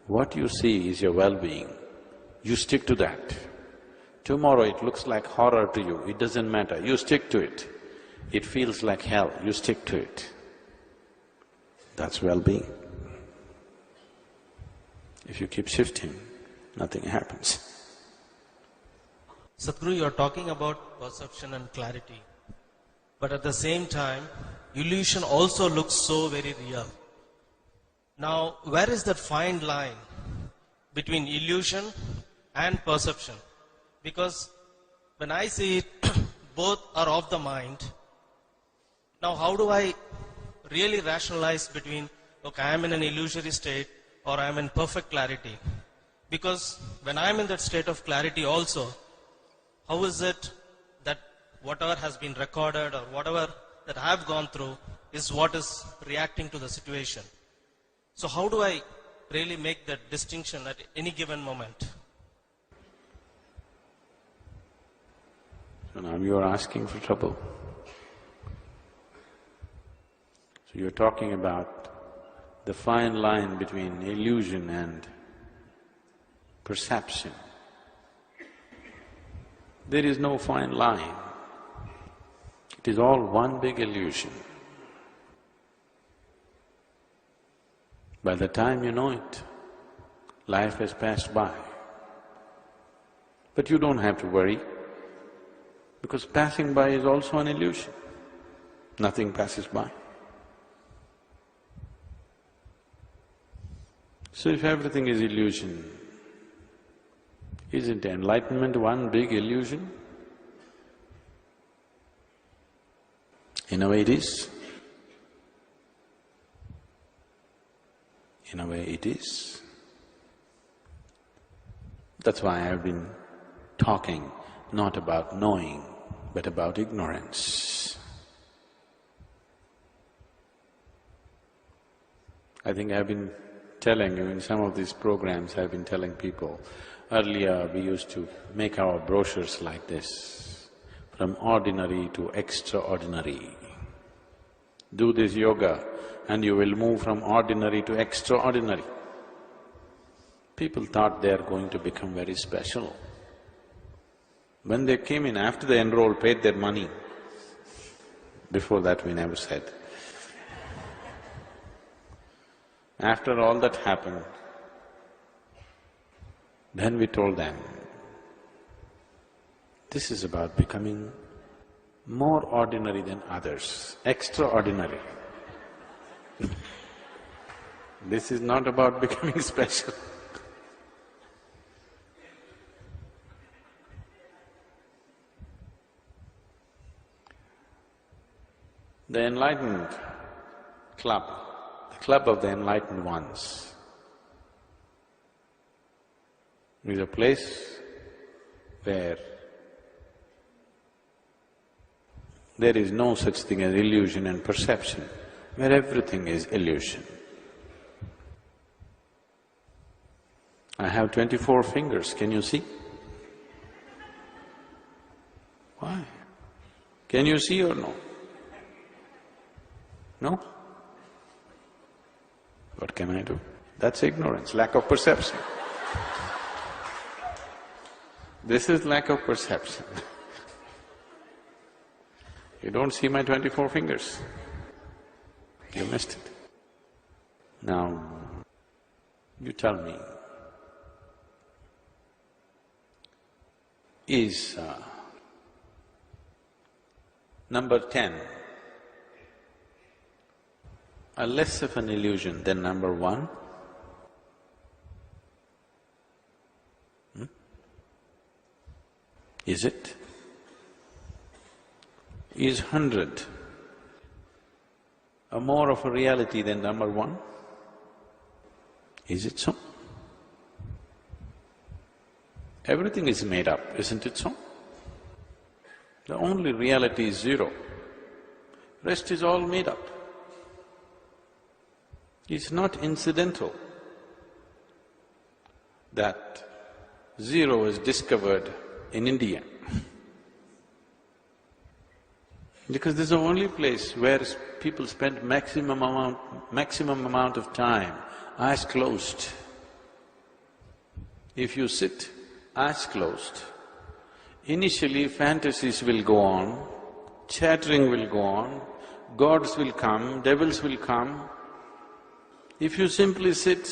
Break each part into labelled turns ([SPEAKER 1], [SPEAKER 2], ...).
[SPEAKER 1] What you see is your well-being, you stick to that. Tomorrow it looks like horror to you, it doesn't matter, you stick to it. It feels like hell, you stick to it. That's well-being. If you keep shifting, nothing happens.
[SPEAKER 2] Sadhguru, you're talking about perception and clarity. But at the same time, illusion also looks so very real. Now, where is that fine line between illusion and perception? Because when I see it, both are of the mind. Now, how do I really rationalize between, okay, I am in an illusory state or I am in perfect clarity? Because when I am in that state of clarity also, how is it that whatever has been recorded or whatever that I have gone through is what is reacting to the situation? So how do I really make that distinction at any given moment?
[SPEAKER 1] So now you are asking for trouble. So you're talking about the fine line between illusion and perception. There is no fine line. It is all one big illusion. By the time you know it, life has passed by. But you don't have to worry, because passing by is also an illusion. Nothing passes by. So if everything is illusion, isn't enlightenment one big illusion? In a way it is. In a way it is. That's why I've been talking not about knowing, but about ignorance. I think I've been telling you in some of these programs, I've been telling people, earlier we used to make our brochures like this, from ordinary to extraordinary. Do this yoga and you will move from ordinary to extraordinary. People thought they are going to become very special. When they came in, after they enrolled, paid their money, before that we never said. After all that happened, then we told them, this is about becoming more ordinary than others, extraordinary. This is not about becoming special. The enlightened club, the club of the enlightened ones, is a place where there is no such thing as illusion and perception, where everything is illusion. I have 24 fingers, can you see? Why? Can you see or no? No? What can I do? That's ignorance, lack of perception. This is lack of perception. You don't see my 24 fingers, you missed it. Now, you tell me, is number 10 a less of an illusion than number 1? Is it? Is 100 a more of a reality than number 1? Is it so? Everything is made up, isn't it so? The only reality is 0. Rest is all made up. It's not incidental that 0 is discovered in India. Because this is the only place where people spend maximum amount of time, eyes closed. If you sit eyes closed, initially fantasies will go on, chattering will go on, gods will come, devils will come. If you simply sit,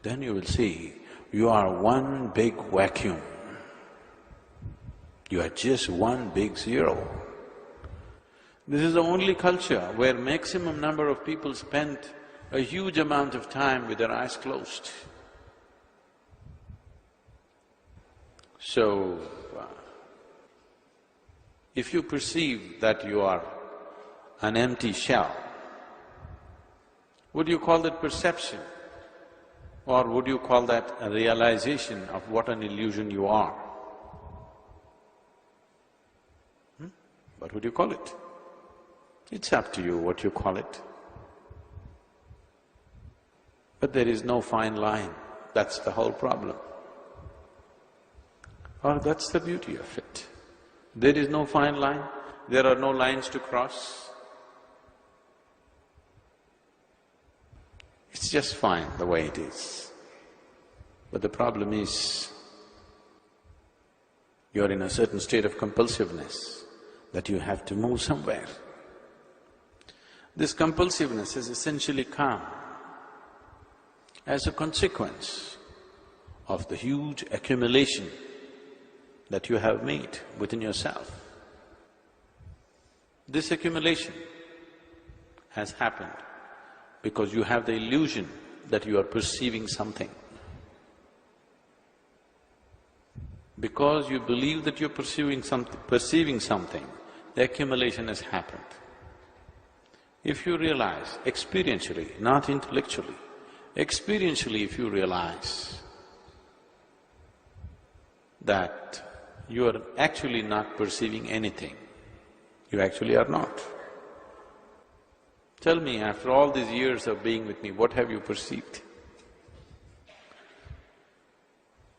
[SPEAKER 1] then you will see you are one big vacuum. You are just one big zero. This is the only culture where maximum number of people spend a huge amount of time with their eyes closed. So, if you perceive that you are an empty shell, would you call that perception? Or would you call that a realization of what an illusion you are? What would you call it? It's up to you what you call it. But there is no fine line, that's the whole problem. Or that's the beauty of it. There is no fine line, there are no lines to cross. It's just fine the way it is. But the problem is, you're in a certain state of compulsiveness that you have to move somewhere. This compulsiveness is essentially come as a consequence of the huge accumulation that you have made within yourself. This accumulation has happened because you have the illusion that you are perceiving something. Because you believe that you're perceiving something, the accumulation has happened. If you realize experientially, not intellectually, experientially if you realize that you are actually not perceiving anything, you actually are not. Tell me, after all these years of being with me, what have you perceived?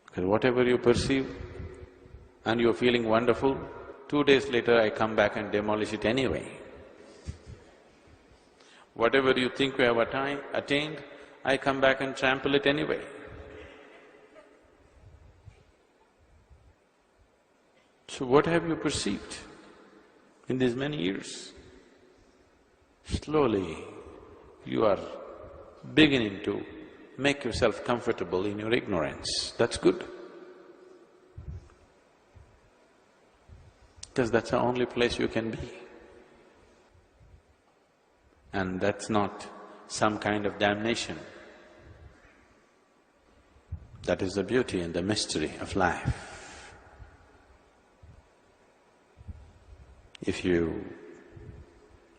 [SPEAKER 1] Because whatever you perceive and you're feeling wonderful, 2 days later I come back and demolish it anyway. Whatever you think you have attained, I come back and trample it anyway. So what have you perceived in these many years? Slowly, you are beginning to make yourself comfortable in your ignorance. That's good. Because that's the only place you can be. And that's not some kind of damnation. That is the beauty and the mystery of life. If you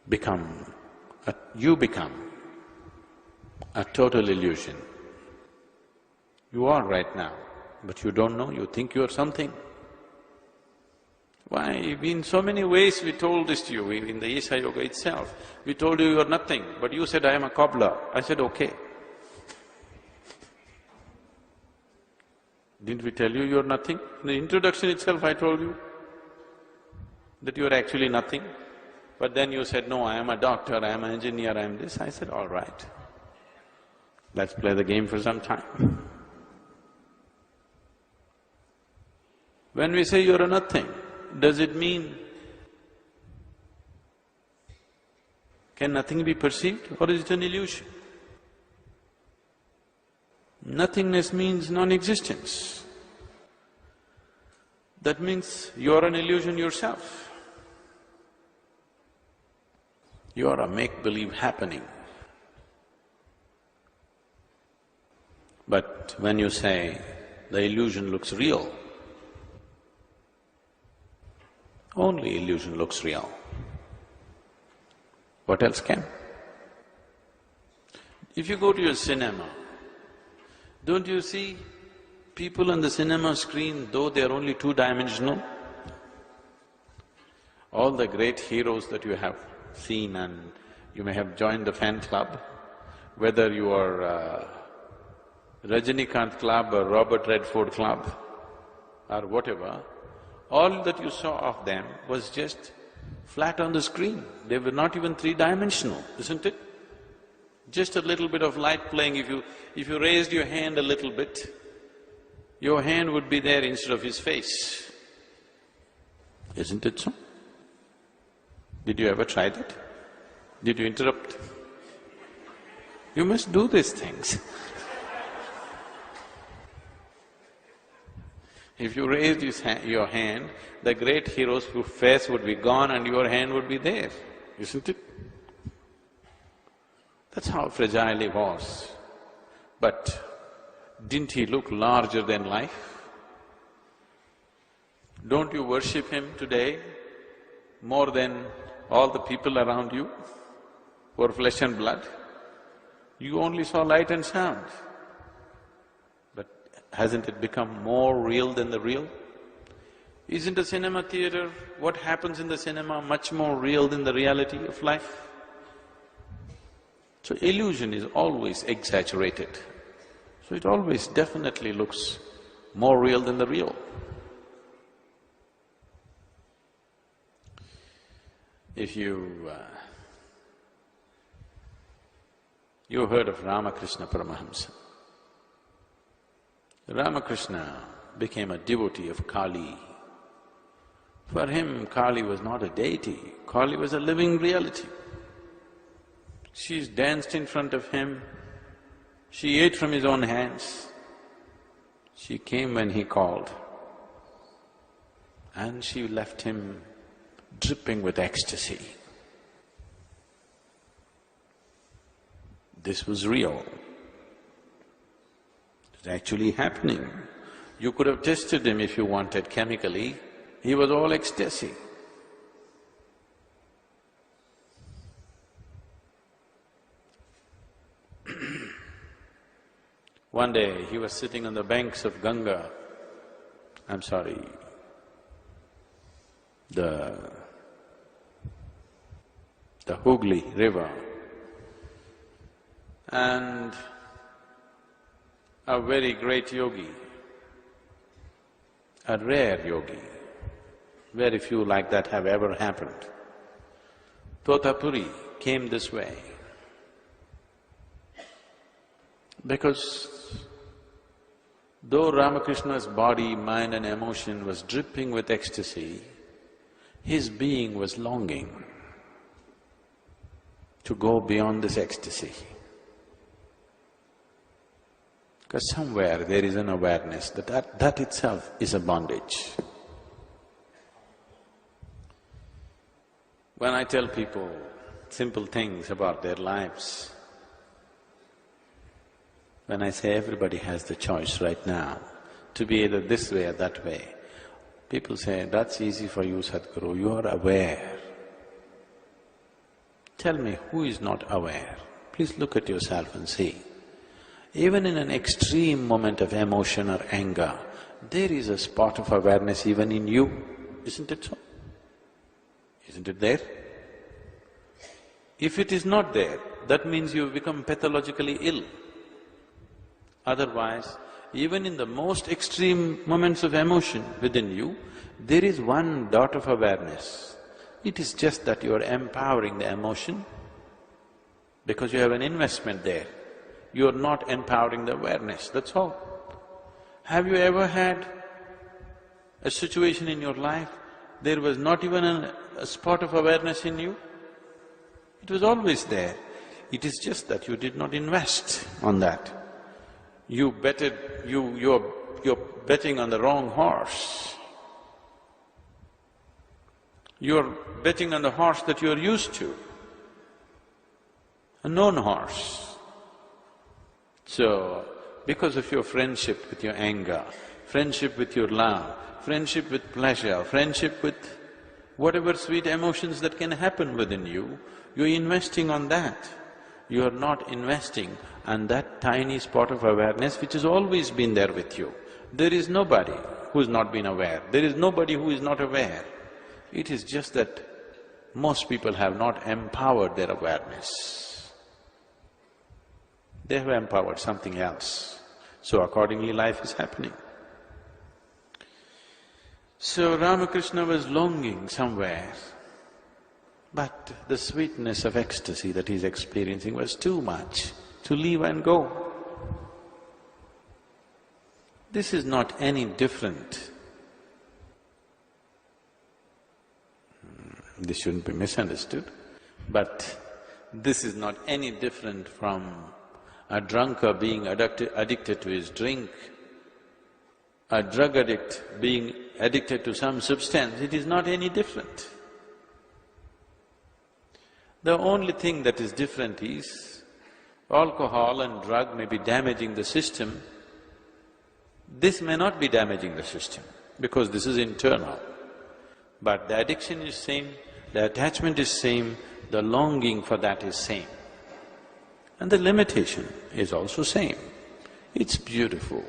[SPEAKER 1] become a total illusion. You are right now, but you don't know, you think you are something. Why? In so many ways we told this to you, in the Isha Yoga itself. We told you are nothing, but you said, I am a cobbler. I said, okay. Didn't we tell you you're nothing? In the introduction itself I told you that you're actually nothing. But then you said, no, I am a doctor, I am an engineer, I am this. I said, all right, let's play the game for some time. When we say you're a nothing, does it mean can nothing be perceived or is it an illusion? Nothingness means non-existence. That means you're an illusion yourself. You are a make-believe happening. But when you say the illusion looks real, only illusion looks real. What else can? If you go to a cinema, don't you see people on the cinema screen, though they are only two-dimensional? All the great heroes that you have seen and you may have joined the fan club, whether you are Rajinikanth club or Robert Redford club or whatever, all that you saw of them was just flat on the screen. They were not even three-dimensional, isn't it? Just a little bit of light playing, if you raised your hand a little bit, your hand would be there instead of his face. Isn't it so? Did you ever try that? Did you interrupt? You must do these things. If you raised your hand, the great hero's face would be gone and your hand would be there, isn't it? That's how fragile he was. But didn't he look larger than life? Don't you worship him today more than all the people around you who are flesh and blood? You only saw light and sound. But hasn't it become more real than the real? Isn't a cinema theater, what happens in the cinema, much more real than the reality of life? So illusion is always exaggerated. So it always definitely looks more real than the real. If you heard of Ramakrishna Paramahamsa. Ramakrishna became a devotee of Kali. For him, Kali was not a deity, Kali was a living reality. She danced in front of him, she ate from his own hands, she came when he called, and she left him dripping with ecstasy. This was real. It was actually happening. You could have tested him if you wanted chemically, he was all ecstasy. One day, he was sitting on the banks of Ganga, the Hooghly river, and a very great yogi, a rare yogi, very few like that have ever happened. Totapuri came this way because though Ramakrishna's body, mind and emotion was dripping with ecstasy, his being was longing to go beyond this ecstasy. Because somewhere there is an awareness that itself is a bondage. When I tell people simple things about their lives, when I say everybody has the choice right now to be either this way or that way, people say, that's easy for you, Sadhguru, you are aware. Tell me, who is not aware? Please look at yourself and see. Even in an extreme moment of emotion or anger, there is a spot of awareness even in you, isn't it so? Isn't it there? If it is not there, that means you've become pathologically ill. Otherwise, even in the most extreme moments of emotion within you, there is one dot of awareness. It is just that you are empowering the emotion because you have an investment there. You are not empowering the awareness, that's all. Have you ever had a situation in your life, there was not even a spot of awareness in you? It was always there. It is just that you did not invest on that. You're betting on the wrong horse. You're betting on the horse that you're used to, a known horse. So, because of your friendship with your anger, friendship with your love, friendship with pleasure, friendship with whatever sweet emotions that can happen within you, you're investing on that. You are not investing on that tiny spot of awareness which has always been there with you. There is nobody who's not been aware, there is nobody who is not aware. It is just that most people have not empowered their awareness. They have empowered something else, so accordingly life is happening. So Ramakrishna was longing somewhere But the sweetness of ecstasy that he's experiencing was too much to leave and go. This is not any different. This shouldn't be misunderstood, but this is not any different from a drunkard being addicted to his drink, a drug addict being addicted to some substance. It is not any different. The only thing that is different is alcohol and drug may be damaging the system. This may not be damaging the system because this is internal. But the addiction is same, the attachment is same, the longing for that is same. And the limitation is also same. It's beautiful.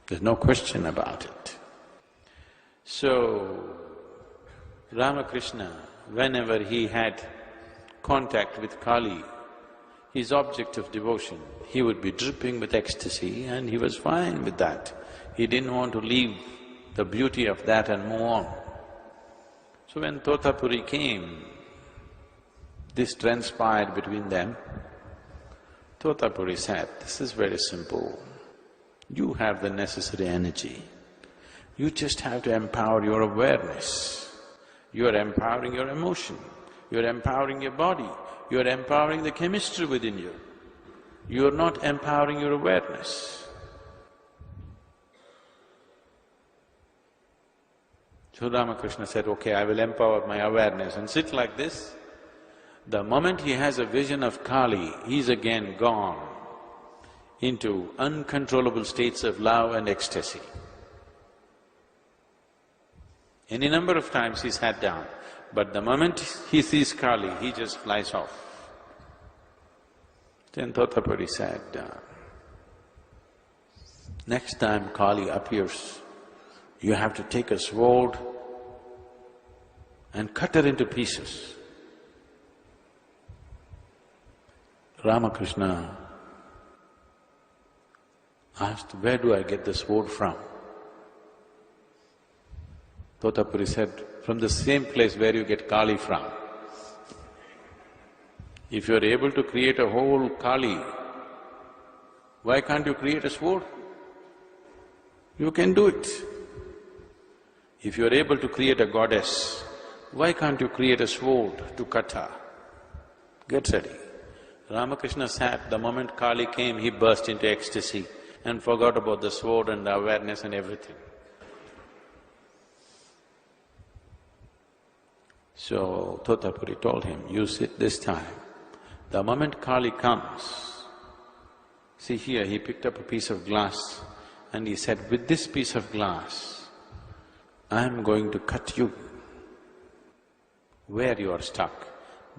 [SPEAKER 1] There's no question about it. So, Ramakrishna, whenever he had contact with Kali, his object of devotion, he would be dripping with ecstasy and he was fine with that. He didn't want to leave the beauty of that and move on. So when Totapuri came, this transpired between them. Totapuri said, "This is very simple. You have the necessary energy. You just have to empower your awareness. You are empowering your emotion, you are empowering your body, you are empowering the chemistry within you. You are not empowering your awareness." So Ramakrishna said, "Okay, I will empower my awareness and sit like this." The moment he has a vision of Kali, he's again gone into uncontrollable states of love and ecstasy. Any number of times he sat down, but the moment he sees Kali, he just flies off. Then Totapuri said, "Next time Kali appears, you have to take a sword and cut her into pieces." Ramakrishna asked, "Where do I get the sword from?" Totapuri said, "From the same place where you get Kali from. If you're able to create a whole Kali, why can't you create a sword? You can do it. If you're able to create a goddess, why can't you create a sword to cut her? Get ready." Ramakrishna sat, the moment Kali came, he burst into ecstasy and forgot about the sword and the awareness and everything. So Totapuri told him, "You sit this time. The moment Kali comes, see here," he picked up a piece of glass and he said, "With this piece of glass, I'm going to cut you. Where you are stuck,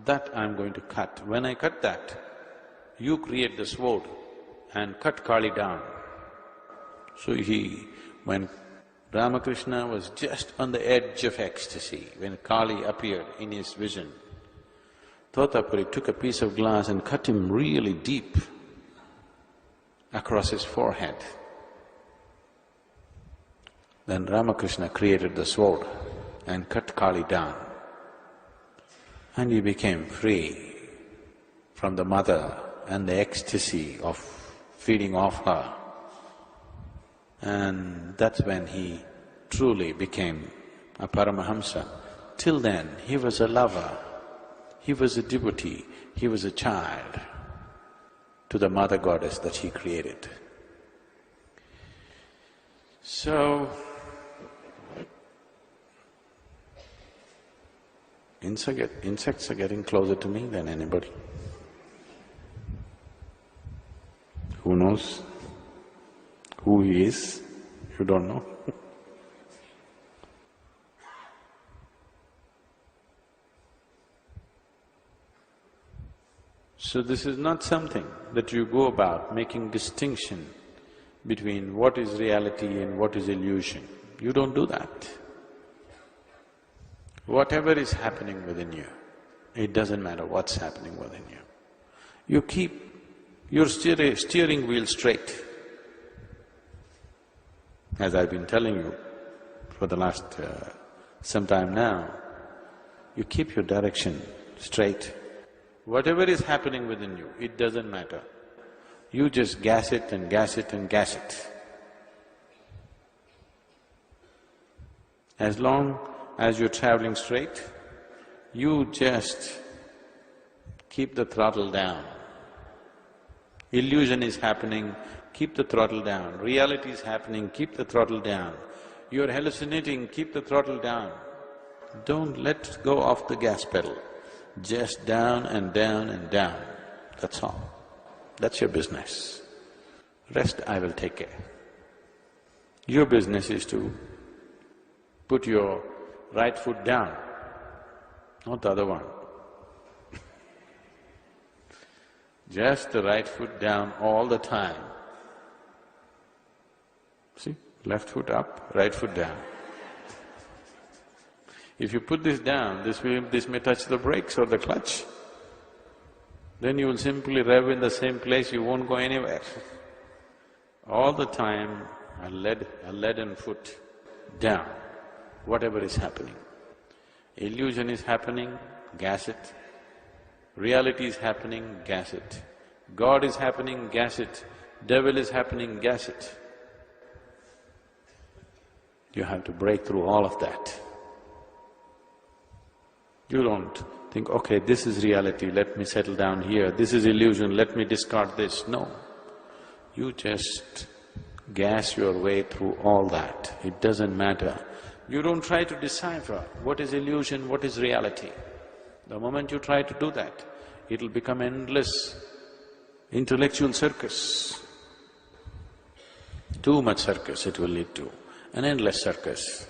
[SPEAKER 1] that I'm going to cut. When I cut that, you create the sword and cut Kali down." So when Ramakrishna was just on the edge of ecstasy, when Kali appeared in his vision, Totapuri took a piece of glass and cut him really deep across his forehead. Then Ramakrishna created the sword and cut Kali down. And he became free from the mother and the ecstasy of feeding off her. And that's when he truly became a Paramahamsa. Till then, he was a lover, he was a devotee, he was a child to the mother goddess that he created. So, insects are getting closer to me than anybody. Who knows who he is? You don't know. So this is not something that you go about making distinction between what is reality and what is illusion. You don't do that. Whatever is happening within you, it doesn't matter what's happening within you. You keep your steering wheel straight. As I've been telling you for the last some time now, You keep your direction straight. Whatever is happening within you, it doesn't matter. You just gas it and gas it and gas it. As long as you're traveling straight, you just keep the throttle down. Illusion is happening, keep the throttle down. Reality is happening, keep the throttle down. You're hallucinating, keep the throttle down. Don't let go of the gas pedal. Just down and down and down, that's all. That's your business. Rest I will take care. Your business is to put your right foot down, not the other one. Just the right foot down all the time. See, left foot up, right foot down. If you put this down, this may touch the brakes or the clutch. Then you will simply rev in the same place, you won't go anywhere. All the time, a leaden foot down, whatever is happening. Illusion is happening, gas it. Reality is happening, gas it. God is happening, gas it. Devil is happening, gas it. You have to break through all of that. You don't think, okay, this is reality, let me settle down here, this is illusion, let me discard this. No. You just gas your way through all that, it doesn't matter. You don't try to decipher what is illusion, what is reality. The moment you try to do that, it'll become endless intellectual circus. Too much circus it will lead to, an endless circus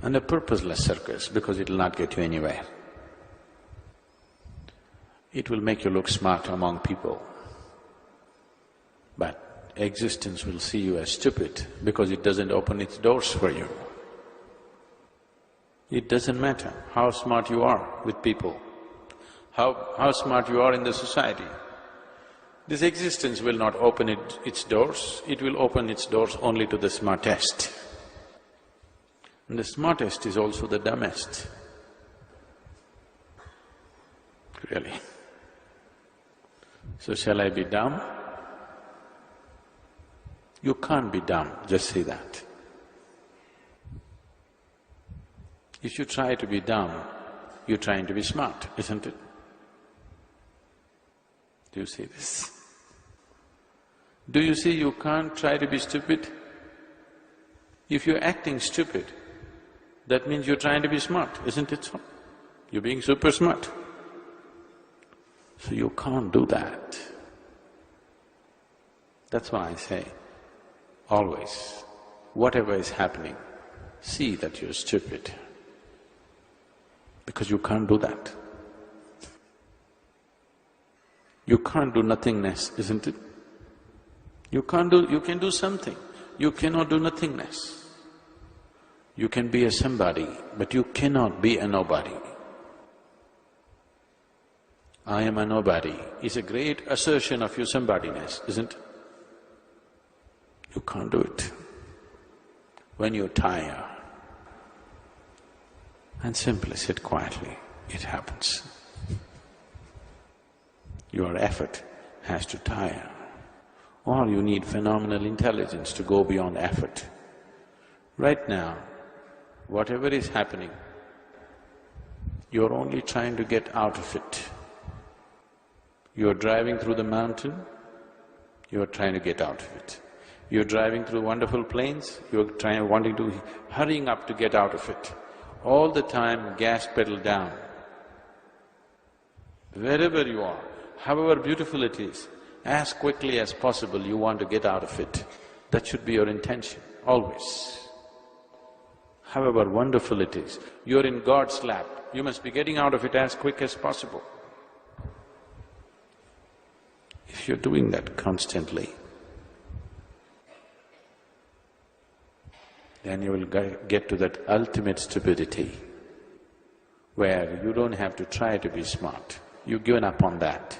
[SPEAKER 1] and a purposeless circus because it'll not get you anywhere. It will make you look smart among people, but existence will see you as stupid because it doesn't open its doors for you. It doesn't matter how smart you are with people, how smart you are in the society. This existence will not open its doors, it will open its doors only to the smartest. And the smartest is also the dumbest, really. So shall I be dumb? You can't be dumb, just say that. If you try to be dumb, you're trying to be smart, isn't it? Do you see this? Do you see you can't try to be stupid? If you're acting stupid, that means you're trying to be smart, isn't it so? You're being super smart. So you can't do that. That's why I say, always, whatever is happening, see that you're stupid, because you can't do that. You can't do nothingness, isn't it? You can do something, you cannot do nothingness. You can be a somebody, but you cannot be a nobody. I am a nobody is a great assertion of your somebodiness, isn't it? You can't do it. When you tire and simply sit quietly, it happens. Your effort has to tire, or you need phenomenal intelligence to go beyond effort. Right now, whatever is happening, you're only trying to get out of it. You're driving through the mountain, you're trying to get out of it. You're driving through wonderful plains, you're hurrying up to get out of it. All the time, gas pedal down. Wherever you are, however beautiful it is, as quickly as possible you want to get out of it. That should be your intention, always. However wonderful it is, you're in God's lap, you must be getting out of it as quick as possible. If you're doing that constantly, then you will get to that ultimate stupidity where you don't have to try to be smart. You've given up on that.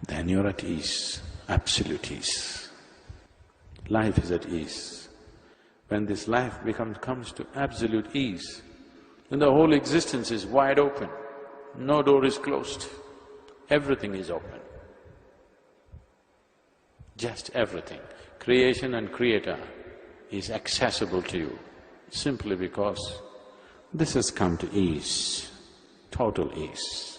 [SPEAKER 1] Then you're at ease, absolute ease. Life is at ease. When this life comes to absolute ease, then the whole existence is wide open, no door is closed, everything is open. Just everything. Creation and creator is accessible to you simply because this has come to ease, total ease.